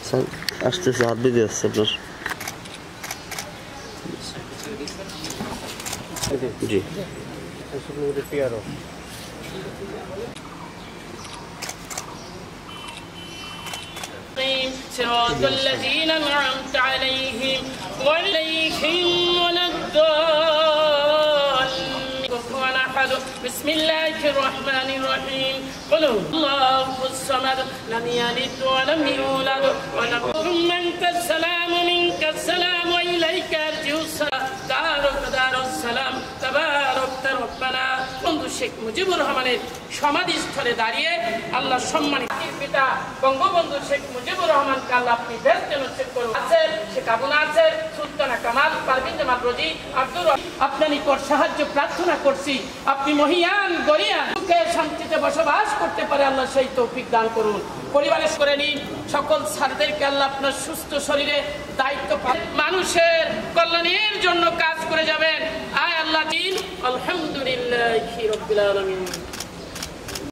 Sir আসতেছে, হাত দিয়ে আসছে আপনার। জি صراط الذين أنعمت عليهم غير ولا الضالين. بسم الله الرحمن الرحيم. قل هو الله الصمد لم يلد ولم يولد ولم يكن منك السلام منك السلام وإليك يرجع السلام دار السلام تبارك ربنا. বন্ধু শেখ মুজিবুর রহমানের সমাধিস্থলে দাঁড়িয়ে আল্লাহ সম্মানিত পিতা বঙ্গবন্ধু শেখ মুজিবুর রহমানকে আল্লাহ আপনি বেহেশতে নসিব করুন। আছেন শেখ আবুল নাসের, সুলতানা কামাল, পারভিন জামান রোজি, আব্দুর আপনার নিকট সাহায্য প্রার্থনা করছি। আপনি মহিয়ান গরিয়ান সুখে শান্তিতে বসবাস করতে পারে আল্লাহ সেই তৌফিক দান করুন। পরিবারের করে নিন সকল স্যারদেরকে আল্লাহ আপনার সুস্থ শরীরে দায়িত্ব মানুষের কল্যাণের জন্য কাজ করে যাবেন। আয় আল্লাহ দিন আলহামদুলিল্লাহি রাব্বিল আলামিন।